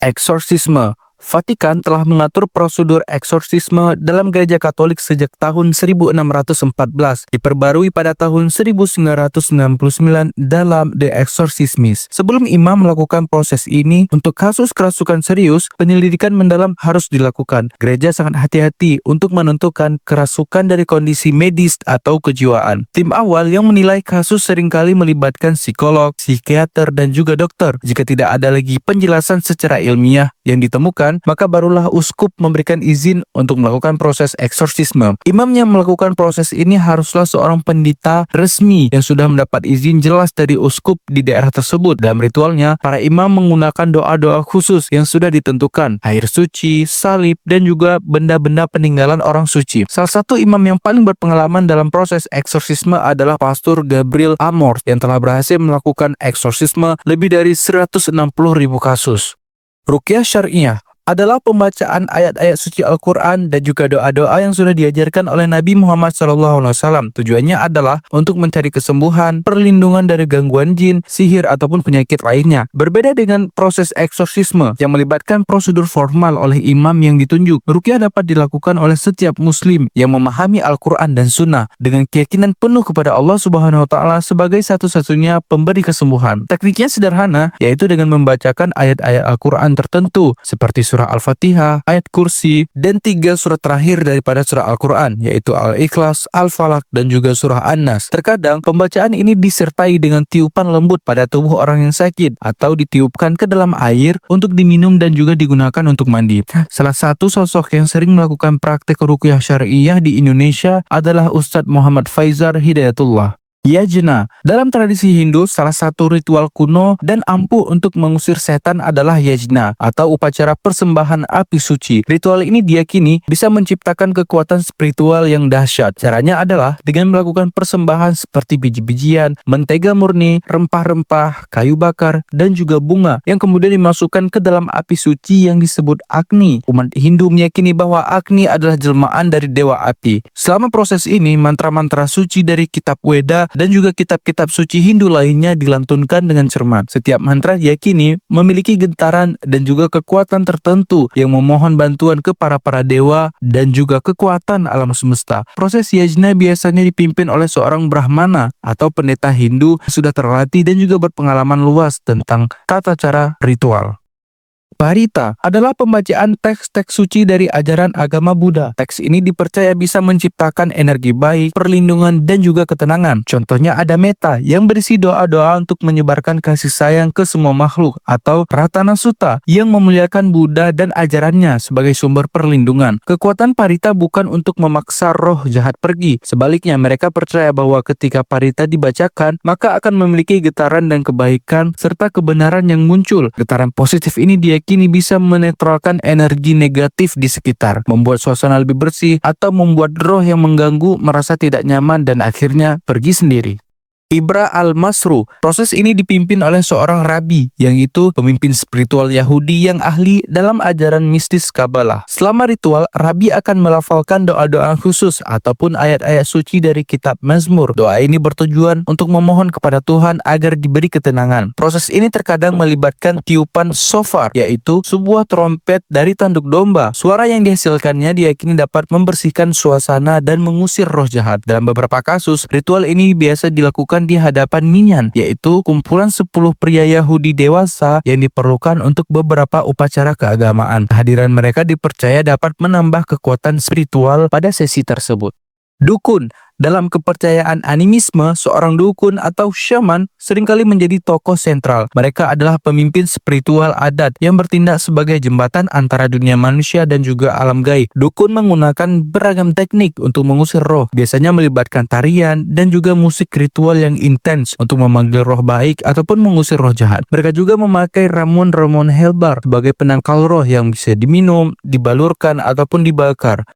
Eksorsisme. Vatikan telah mengatur prosedur eksorsisme dalam Gereja Katolik sejak tahun 1614, diperbarui pada tahun 1999 dalam The Exorcismis. Sebelum imam melakukan proses ini, untuk kasus kerasukan serius, penyelidikan mendalam harus dilakukan. Gereja sangat hati-hati untuk menentukan kerasukan dari kondisi medis atau kejiwaan. Tim awal yang menilai kasus seringkali melibatkan psikolog, psikiater, dan juga dokter. Jika tidak ada lagi penjelasan secara ilmiah yang ditemukan, maka barulah uskup memberikan izin untuk melakukan proses eksorsisme. Imam yang melakukan proses ini haruslah seorang pendeta resmi yang sudah mendapat izin jelas dari uskup di daerah tersebut. Dalam ritualnya, para imam menggunakan doa-doa khusus yang sudah ditentukan, air suci, salib, dan juga benda-benda peninggalan orang suci. Salah satu imam yang paling berpengalaman dalam proses eksorsisme adalah Pastor Gabriel Amorth yang telah berhasil melakukan eksorsisme lebih dari 160.000 kasus. Ruqyah syariah adalah pembacaan ayat-ayat suci Al-Quran dan juga doa-doa yang sudah diajarkan oleh Nabi Muhammad SAW. Tujuannya adalah untuk mencari kesembuhan, perlindungan dari gangguan jin, sihir, ataupun penyakit lainnya. Berbeda dengan proses eksorsisme yang melibatkan prosedur formal oleh imam yang ditunjuk, ruqyah dapat dilakukan oleh setiap muslim yang memahami Al-Quran dan Sunnah dengan keyakinan penuh kepada Allah Subhanahu wa Ta'ala sebagai satu-satunya pemberi kesembuhan. Tekniknya sederhana, yaitu dengan membacakan ayat-ayat Al-Quran tertentu seperti surah Al-Fatihah, ayat kursi, dan 3 surat terakhir daripada surah Al-Quran, yaitu Al-Ikhlas, Al-Falaq, dan juga surah An-Nas. Terkadang, pembacaan ini disertai dengan tiupan lembut pada tubuh orang yang sakit, atau ditiupkan ke dalam air untuk diminum dan juga digunakan untuk mandi. Salah satu sosok yang sering melakukan praktek ruqyah syariah di Indonesia adalah Ustadz Muhammad Faizar Hidayatullah. Yajna. Dalam tradisi Hindu, salah satu ritual kuno dan ampuh untuk mengusir setan adalah yajna atau upacara persembahan api suci. Ritual ini diyakini bisa menciptakan kekuatan spiritual yang dahsyat. Caranya adalah dengan melakukan persembahan seperti biji-bijian, mentega murni, rempah-rempah, kayu bakar, dan juga bunga yang kemudian dimasukkan ke dalam api suci yang disebut Agni. Umat Hindu meyakini bahwa Agni adalah jelmaan dari dewa api. Selama proses ini, mantra-mantra suci dari kitab Weda dan juga kitab-kitab suci Hindu lainnya dilantunkan dengan cermat. Setiap mantra diyakini memiliki gentaran dan juga kekuatan tertentu yang memohon bantuan ke para dewa dan juga kekuatan alam semesta. Proses yajna biasanya dipimpin oleh seorang brahmana atau pendeta Hindu yang sudah terlatih dan juga berpengalaman luas tentang tata cara ritual. Parita adalah pembacaan teks-teks suci dari ajaran agama Buddha. Teks ini dipercaya bisa menciptakan energi baik, perlindungan, dan juga ketenangan. Contohnya ada Metta yang berisi doa-doa untuk menyebarkan kasih sayang ke semua makhluk, atau Ratana Sutta yang memuliakan Buddha dan ajarannya sebagai sumber perlindungan. Kekuatan Parita bukan untuk memaksa roh jahat pergi. Sebaliknya, mereka percaya bahwa ketika Parita dibacakan, maka akan memiliki getaran dan kebaikan serta kebenaran yang muncul. Getaran positif ini diyakini bisa menetralkan energi negatif di sekitar, membuat suasana lebih bersih, atau membuat roh yang mengganggu merasa tidak nyaman dan akhirnya pergi sendiri. Ibra al-Masru. Proses ini dipimpin oleh seorang rabi, yang itu pemimpin spiritual Yahudi yang ahli dalam ajaran mistis Kabbalah. Selama ritual, rabi akan melafalkan doa-doa khusus ataupun ayat-ayat suci dari kitab Mazmur. Doa ini bertujuan untuk memohon kepada Tuhan agar diberi ketenangan. Proses ini terkadang melibatkan tiupan shofar, yaitu sebuah trompet dari tanduk domba. Suara yang dihasilkannya diyakini dapat membersihkan suasana dan mengusir roh jahat. Dalam beberapa kasus, ritual ini biasa dilakukan di hadapan minyan, yaitu kumpulan 10 pria Yahudi dewasa yang diperlukan untuk beberapa upacara keagamaan. Kehadiran mereka dipercaya dapat menambah kekuatan spiritual pada sesi tersebut. Dukun. Dalam kepercayaan animisme, seorang dukun atau shaman seringkali menjadi tokoh sentral. Mereka adalah pemimpin spiritual adat yang bertindak sebagai jembatan antara dunia manusia dan juga alam gaib. Dukun menggunakan beragam teknik untuk mengusir roh, biasanya melibatkan tarian dan juga musik ritual yang intens untuk memanggil roh baik ataupun mengusir roh jahat. Mereka juga memakai ramuan-ramuan herbal sebagai penangkal roh yang bisa diminum, dibalurkan, ataupun dibakar.